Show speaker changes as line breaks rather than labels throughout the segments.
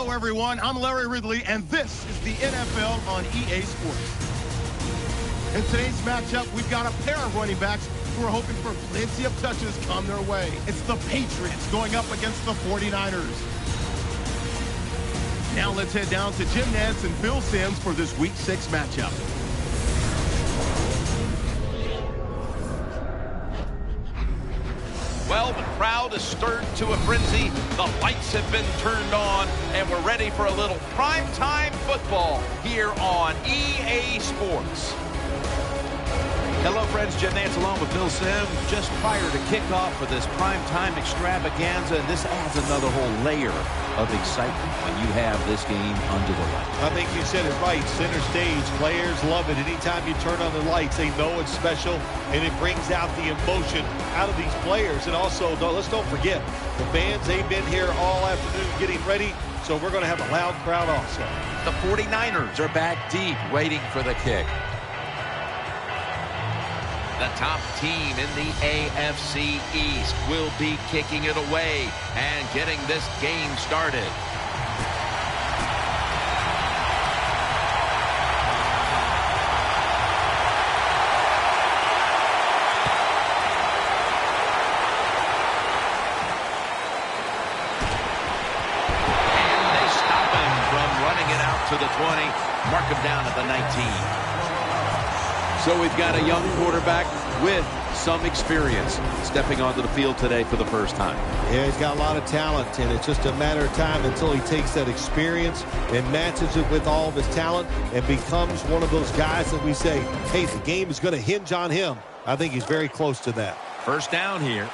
Hello, everyone. I'm Larry Ridley, and this is the NFL on EA Sports. In today's matchup, we've got a pair of running backs who are hoping for plenty of touches come their way. It's the Patriots going up against the 49ers. Now let's head down to Jim Nantz and Phil Simms for this Week 6 matchup.
Well, the crowd is stirred to a frenzy. The lights have been turned on, and we're ready for a little primetime football here on EA Sports.
Hello, friends. Jim Nantz along with Phil Simms just prior to kickoff for this primetime extravaganza, and this adds another whole layer of excitement when you have this game under the lights.
I think you said it right. Center stage. Players love it. Anytime you turn on the lights, they know it's special, and it brings out the emotion out of these players. And also, let's don't forget, the fans, they've been here all afternoon getting ready, so we're going to have a loud crowd also.
The 49ers are back deep, waiting for the kick. The top team in the AFC East will be kicking it away and getting this game started. And they stop him from running it out to the 20, mark him down at the 19.
So we've got a young quarterback with some experience stepping onto the field today for the first time.
Yeah, he's got a lot of talent, and it's just a matter of time until he takes that experience and matches it with all of his talent and becomes one of those guys that we say, hey, the game is going to hinge on him. I think he's very close to that.
First down here.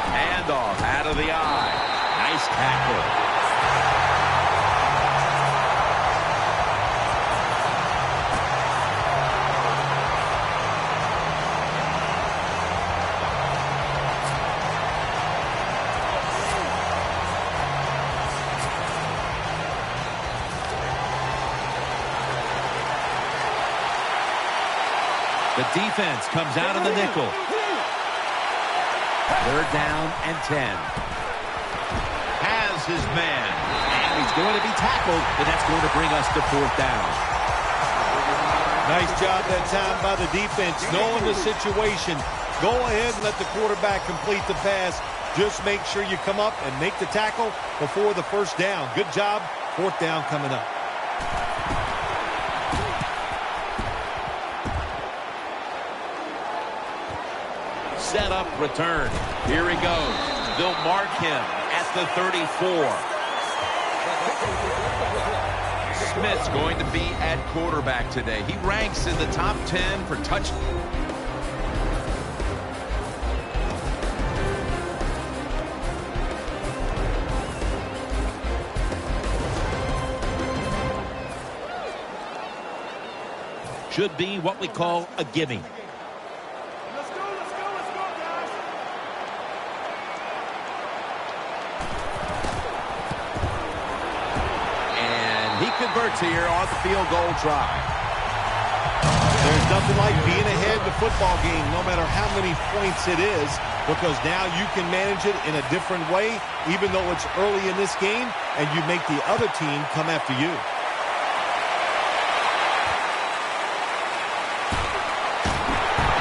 Handoff out of the eye. Nice tackle.
The defense comes out in the nickel. Third down and 10.
Has his man.
And he's going to be tackled, and that's going to bring us to fourth down.
Nice job that time by the defense, knowing the situation. Go ahead and let the quarterback complete the pass. Just make sure you come up and make the tackle before the first down. Good job. Fourth down coming up.
Set up, return. Here he goes. They'll mark him at the 34. Smith's going to be at quarterback today. He ranks in the top 10 for touchdowns.
Should be what we call a gimme.
Converts here on the field goal try.
There's nothing like being ahead in the football game, no matter how many points it is, because now you can manage it in a different way, even though it's early in this game, and you make the other team come after you.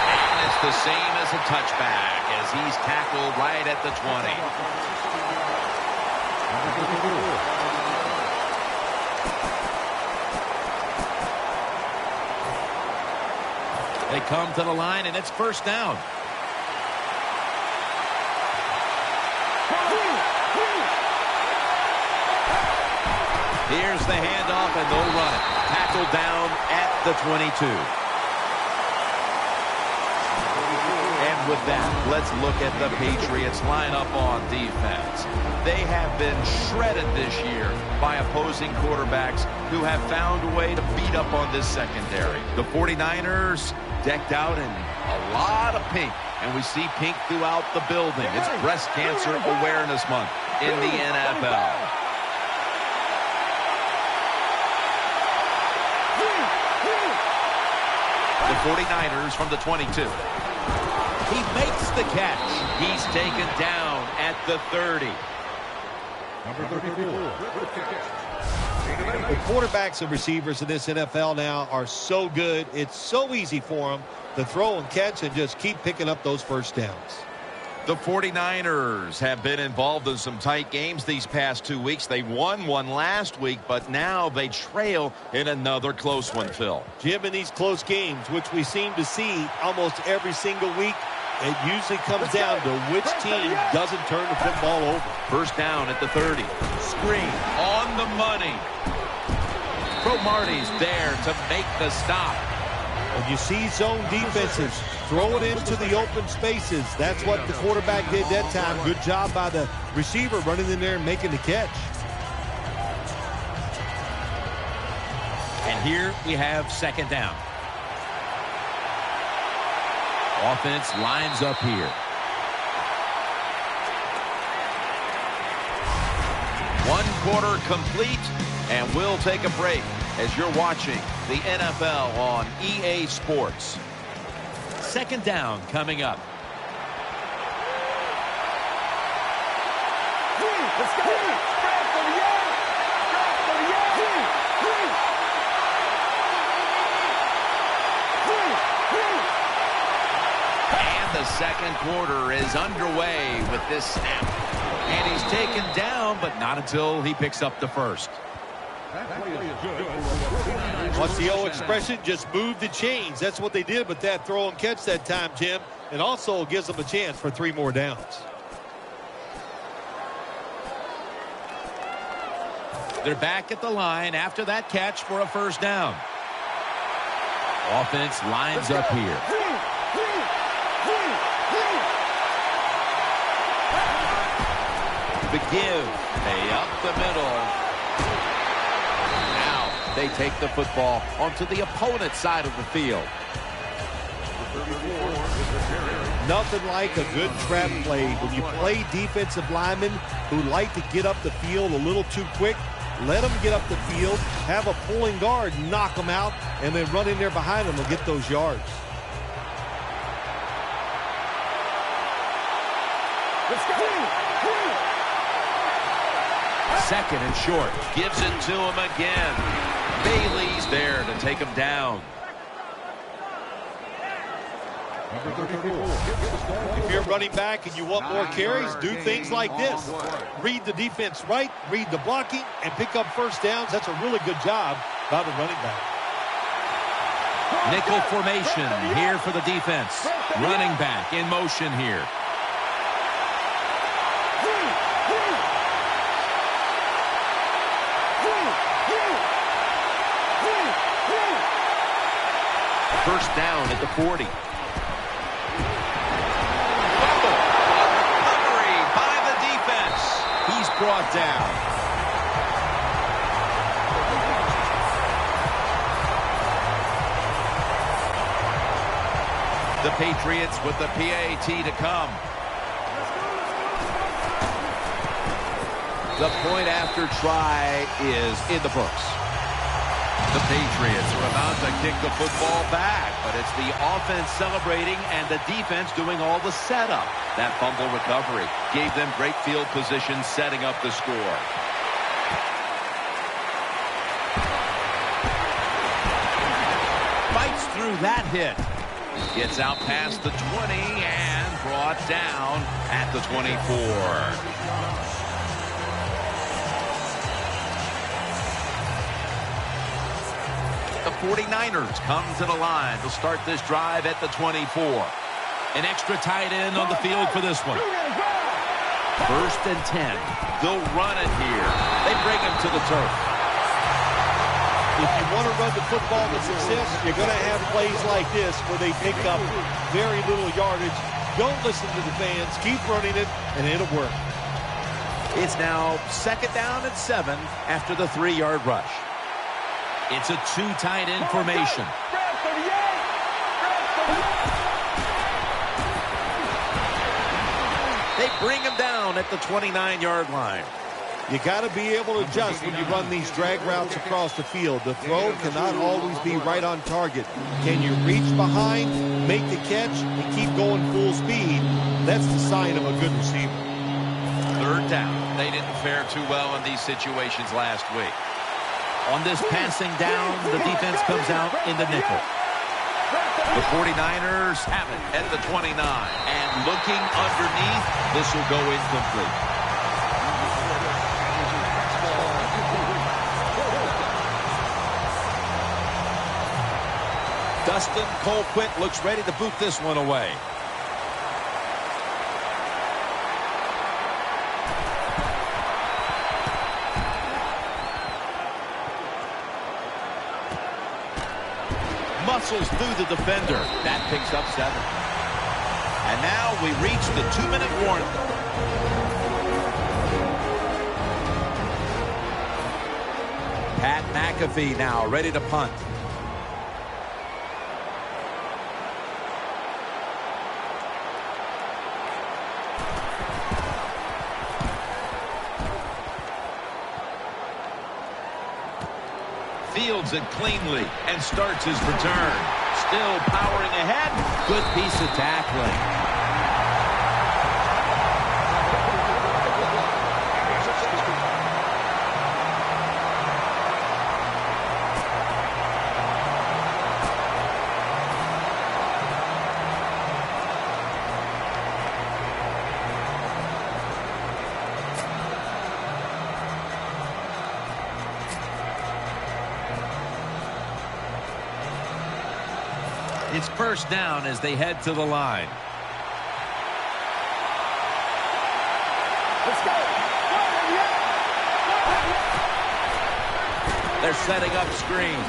And it's the same as a touchback as he's tackled right at the 20.
They come to the line, and it's first down.
Here's the handoff, and they'll run it. Tackled down at the 22. And with that, let's look at the Patriots lineup on defense. They have been shredded this year by opposing quarterbacks who have found a way to beat up on this secondary. The 49ers decked out in a lot of pink, and we see pink throughout the building. It's Breast Cancer Awareness Month in the NFL. The 49ers from the 22. He makes the catch. He's taken down at the 30.
Number 34.
The quarterbacks and receivers in this NFL now are so good. It's so easy for them to throw and catch and just keep picking up those first downs.
The 49ers have been involved in some tight games these past 2 weeks. They won one last week, but now they trail in another close one, Phil.
Jim, in these close games, which we seem to see almost every single week, it usually comes down to which team doesn't turn the football over.
First down at the 30. Screen on the money. Cromartie's there to make the stop.
When you see zone defenses, throw it into the open spaces. That's what the quarterback did that time. Good job by the receiver running in there and making the catch.
And here we have second down. Offense lines up here.
1 quarter complete, and we'll take a break as you're watching the NFL on EA Sports.
Second down coming up.
Let's go.
And the second quarter is underway with this snap. And he's taken down, but not until he picks up the first.
What's the old expression? Just move the chains. That's what they did with that throw and catch that time, Jim. It also gives them a chance for 3 more downs.
They're back at the line after that catch for a first down. Offense lines up here.
The give, up the middle. Now they take the football onto the opponent's side of the field.
Nothing like a good trap play. When you play defensive linemen who like to get up the field a little too quick, let them get up the field, have a pulling guard, knock them out, and then run in there behind them and get those yards.
Let's go.
Second and short. Gives it to him again. Bailey's there to take him down.
If you're running back and you want more carries, do things like this. Read the defense right, read the blocking, and pick up first downs. That's a really good job by the running back.
Nickel formation here for the defense. Running back in motion here.
First down at the 40.
He's brought down.
The Patriots with the PAT to come. The point after try is in the books. The Patriots are about to kick the football back, but it's the offense celebrating and the defense doing all the setup. That fumble recovery gave them great field position, setting up the score. Fights through that hit. Gets out past the 20 and brought down at the 24. The 49ers come to the line to start this drive at the 24.
An extra tight end on the field for this one.
First and 10. They'll run it here. They bring him to the turf.
If you want to run the football with success, you're going to have plays like this where they pick up very little yardage. Don't listen to the fans. Keep running it, and it'll work.
It's now second down and 7 after the 3-yard rush.
It's a 2 tight end formation.
They bring him down at the 29-yard line.
You got to be able to adjust when you run these drag routes across the field. The throw cannot always be right on target. Can you reach behind, make the catch, and keep going full speed? That's the sign of a good receiver.
Third down. They didn't fare too well in these situations last week.
On this passing down, the defense comes out in the nickel.
The 49ers have it at the 29. And looking underneath, this will go incomplete.
Dustin Colquitt looks ready to boot this one away. Muscles through the defender. That picks up 7.
And now we reach the 2-minute warning.
Pat McAfee now ready to punt.
Fields it cleanly and starts his return. Still powering ahead.
Good piece of tackling. It's first down as they head to the line.
Let's go.
They're setting up screen.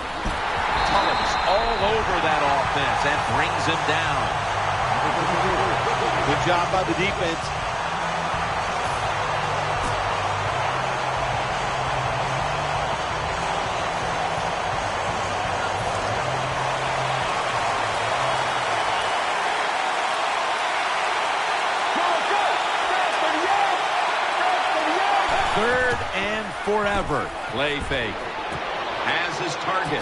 Tullings all over that offense and brings him down.
Good job by the defense.
Third and forever. Play fake.
As his target.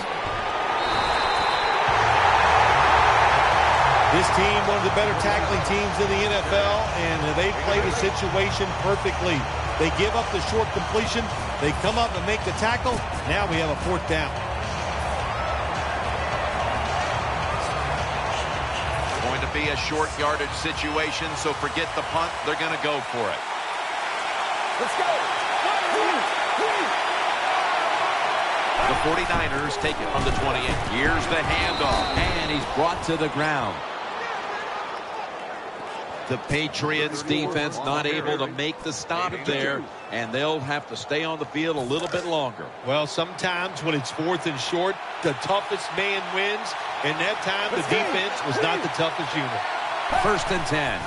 This team, one of the better tackling teams in the NFL, and they play the situation perfectly. They give up the short completion. They come up and make the tackle. Now we have a 4th down.
Going to be a short yardage situation, so forget the punt. They're going to go for it.
Let's go.
The 49ers take it from the 28. Here's the handoff.
And he's brought to the ground.
The Patriots defense not able to make the stop there, and they'll have to stay on the field a little bit longer.
Well, sometimes when it's 4th and short, the toughest man wins. And that time, the defense was not the toughest unit.
First and 10.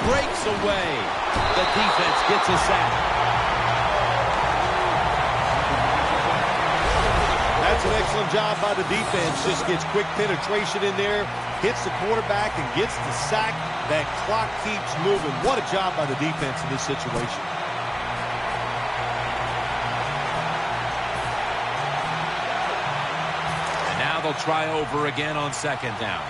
Breaks away. The defense gets a sack.
That's an excellent job by the defense. Just gets quick penetration in there, hits the quarterback, and gets the sack. That clock keeps moving. What a job by the defense in this situation.
And now they'll try over again on 2nd down.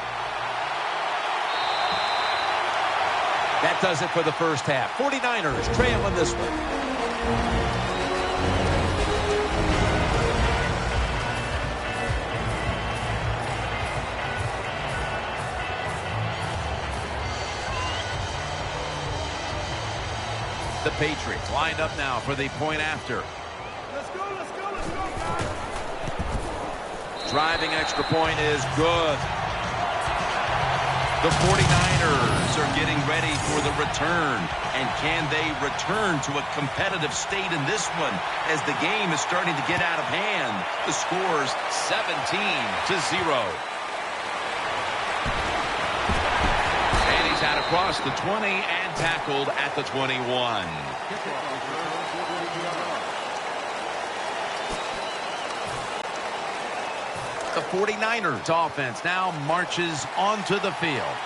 That does it for the first half. 49ers trailing this one.
The Patriots lined up now for the point after.
Let's go, guys.
Driving extra point is good. The 49ers are getting ready for the return. And can they return to a competitive state in this one as the game is starting to get out of hand? The score's 17-0. And he's out across the 20 and tackled at the 21. The 49ers offense now marches onto the field.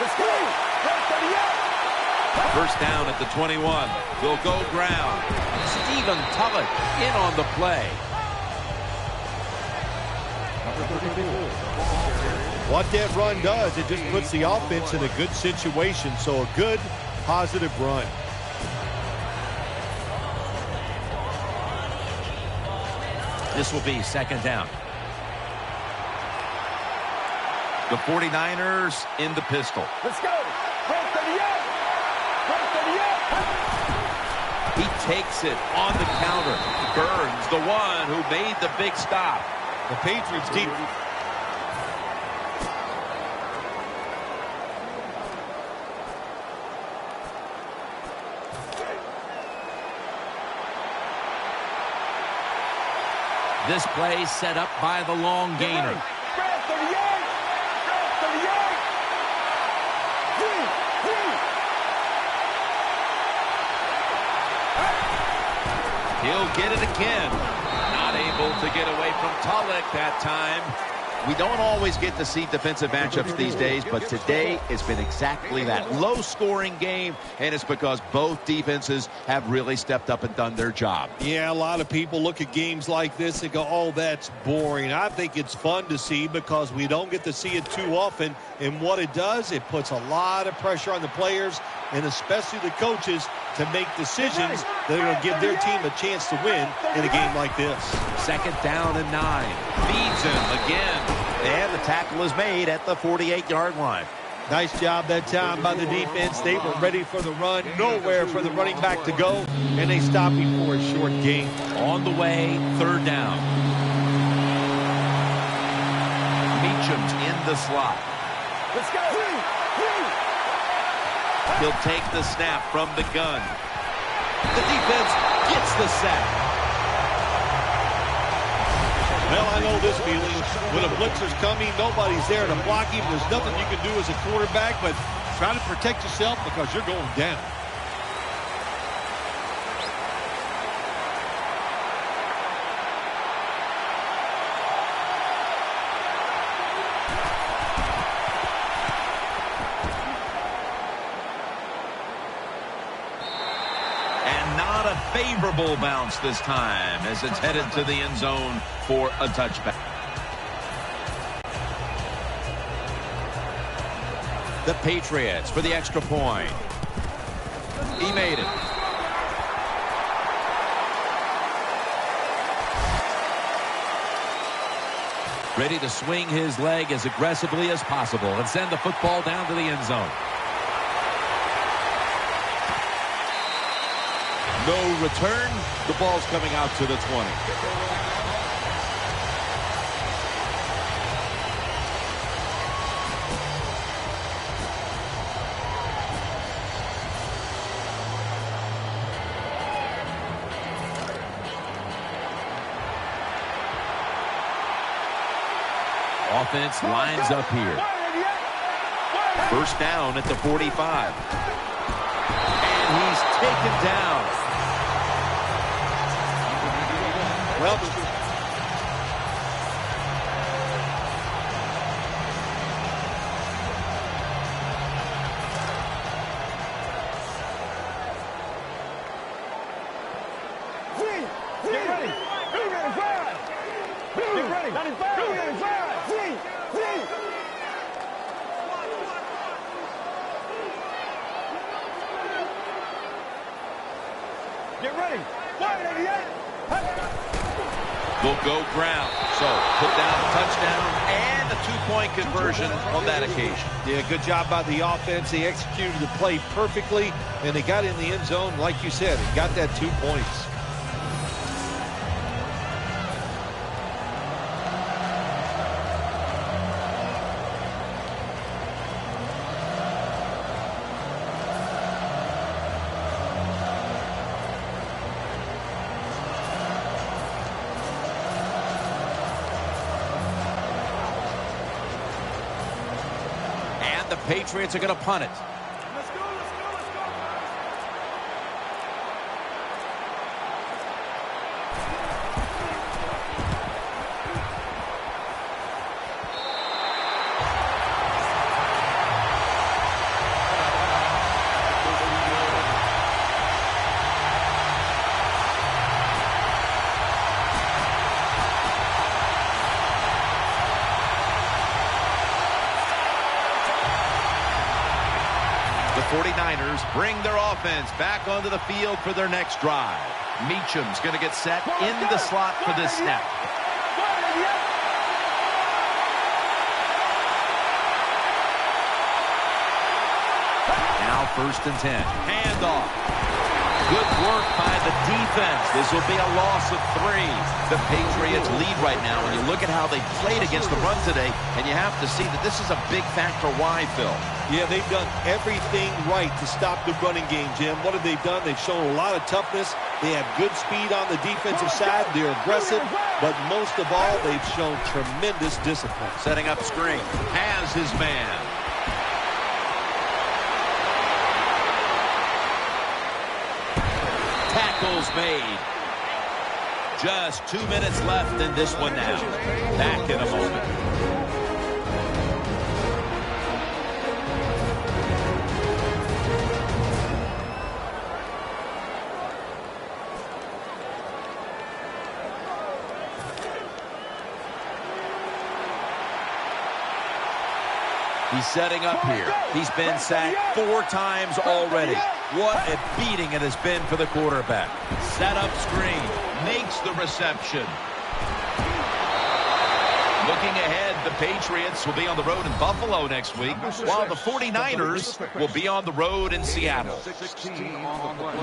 Let's go.
First down at the 21. Will go ground. Stephen Tulloch in on the play.
What that run does, it just puts the offense in a good situation. So a good, positive run.
This will be second down. The 49ers in the pistol.
Let's go. Break 38. Break 38.
He takes it on the counter. Burns, the one who made the big stop.
The Patriots deep.
This play set up by the long gainer. He'll get it again. Not able to get away from Tulloch that time.
We don't always get to see defensive matchups these days, but today it's been exactly that. Low-scoring game, and it's because both defenses have really stepped up and done their job.
Yeah, a lot of people look at games like this and go, oh, that's boring. I think it's fun to see because we don't get to see it too often. And what it does, it puts a lot of pressure on the players and especially the coaches to make decisions that are going to give their team a chance to win in a game like this.
Second down and 9. Feeds him again.
And the tackle is made at the 48-yard line.
Nice job that time by the defense. They were ready for the run. Nowhere for the running back to go. And they stopped him for a short gain.
On the way, third down. Meacham's in the slot.
Let's go.
He'll take the snap from the gun. The defense gets the sack.
Well, I know this feeling. When a blitzer's coming, nobody's there to block him. There's nothing you can do as a quarterback, but try to protect yourself because you're going down.
Favorable bounce this time as it's headed to the end zone for a touchback. The Patriots for the extra point. He made it. Ready to swing his leg as aggressively as possible and send the football down to the end zone. No return. The ball's coming out to the 20. Offense lines up here. First down at the 45. And he's taken down.
Well,
will go ground. So put down a touchdown and a two-point conversion on that occasion.
Yeah, good job by the offense. They executed the play perfectly, and they got in the end zone, like you said, and got that 2 points.
Patriots are going to punt it.
Let's go, let's go, let's go.
The 49ers bring their offense back onto the field for their next drive. Meacham's going to get set in the slot for this snap. Now 1st and 10. Handoff. Good work by the defense. This will be a loss of 3. The Patriots lead right now. When you look at how they played against the run today, and you have to see that this is a big factor. Why, Phil?
Yeah, they've done everything right to stop the running game, Jim. What have they done? They've shown a lot of toughness. They have good speed on the defensive side. They're aggressive, but most of all, they've shown tremendous discipline.
Setting up screen. Has his man. Tackles made. Just 2 minutes left in this one now. Back in a moment. He's setting up here. He's been sacked 4 times already. What a beating it has been for the quarterback. Set up screen. Makes the reception. Looking ahead, the Patriots will be on the road in Buffalo next week, while the 49ers will be on the road in Seattle.
16 on the play.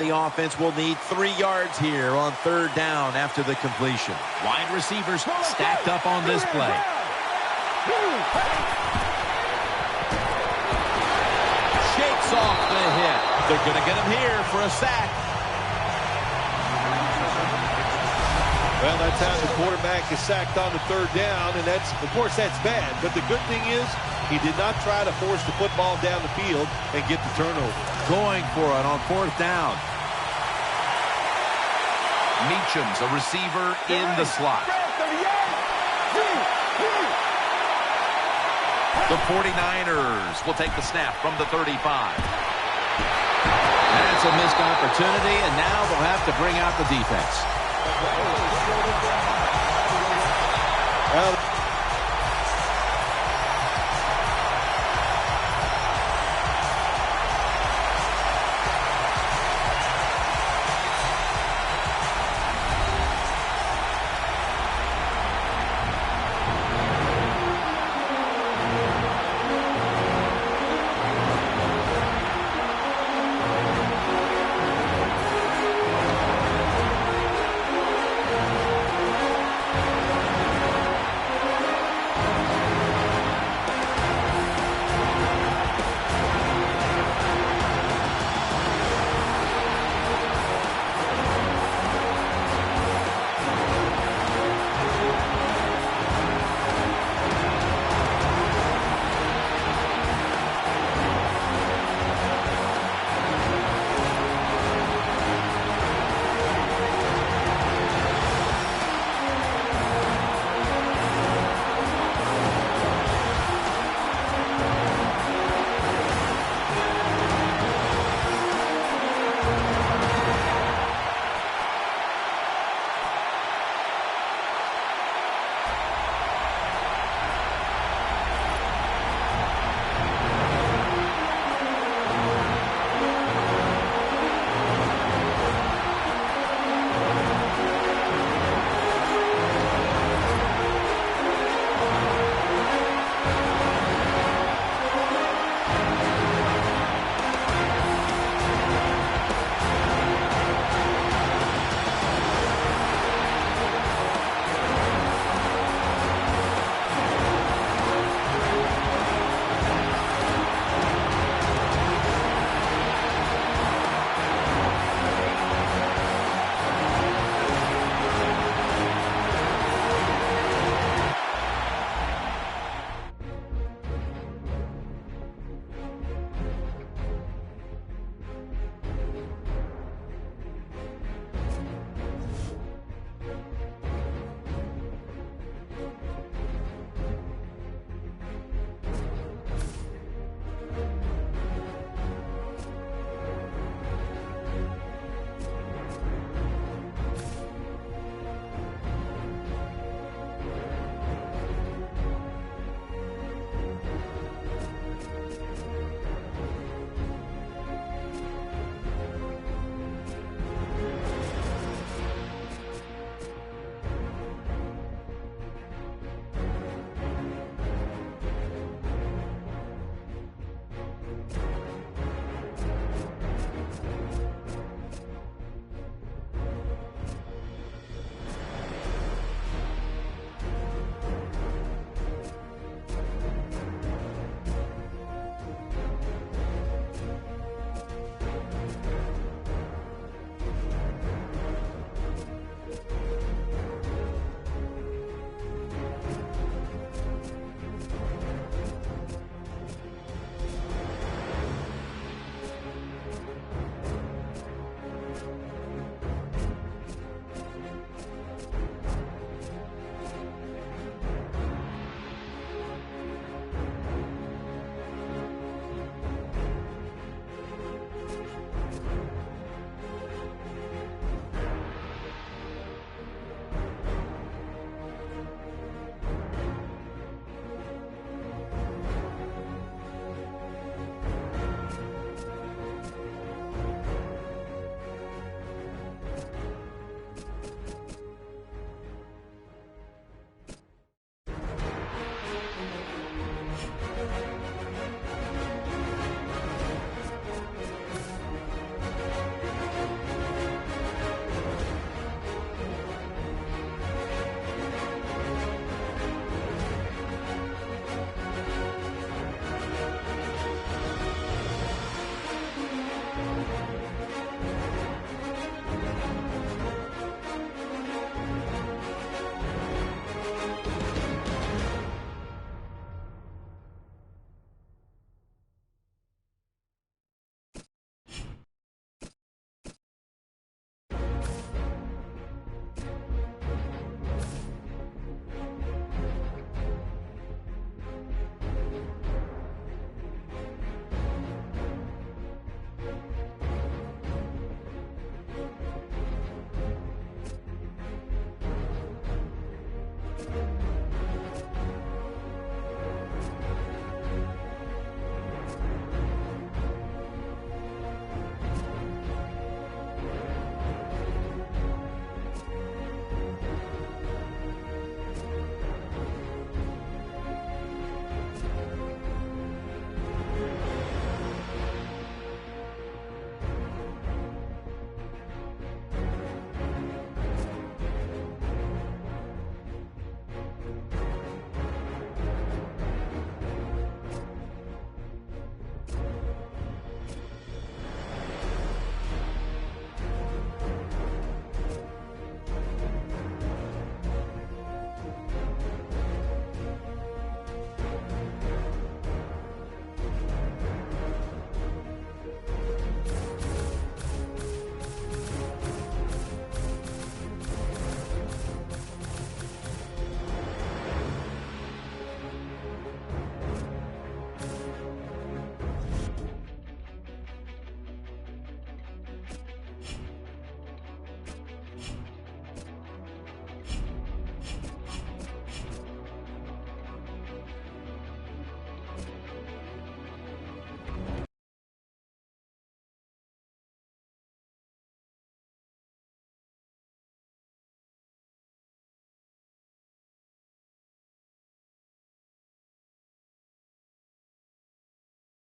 The offense will need 3 yards here on 3rd down after the completion.
Wide receivers stacked up on this play. Shakes off the hit. They're going to get him here for a sack.
Well, that's how the quarterback is sacked on the 3rd down, and that's, of course, that's bad. But the good thing is he did not try to force the football down the field and get the turnover.
Going for it on 4th down.
Meacham's a receiver in the slot. The 49ers will take the snap from the 35.
That's a missed opportunity, and now they'll have to bring out the defense.
Well,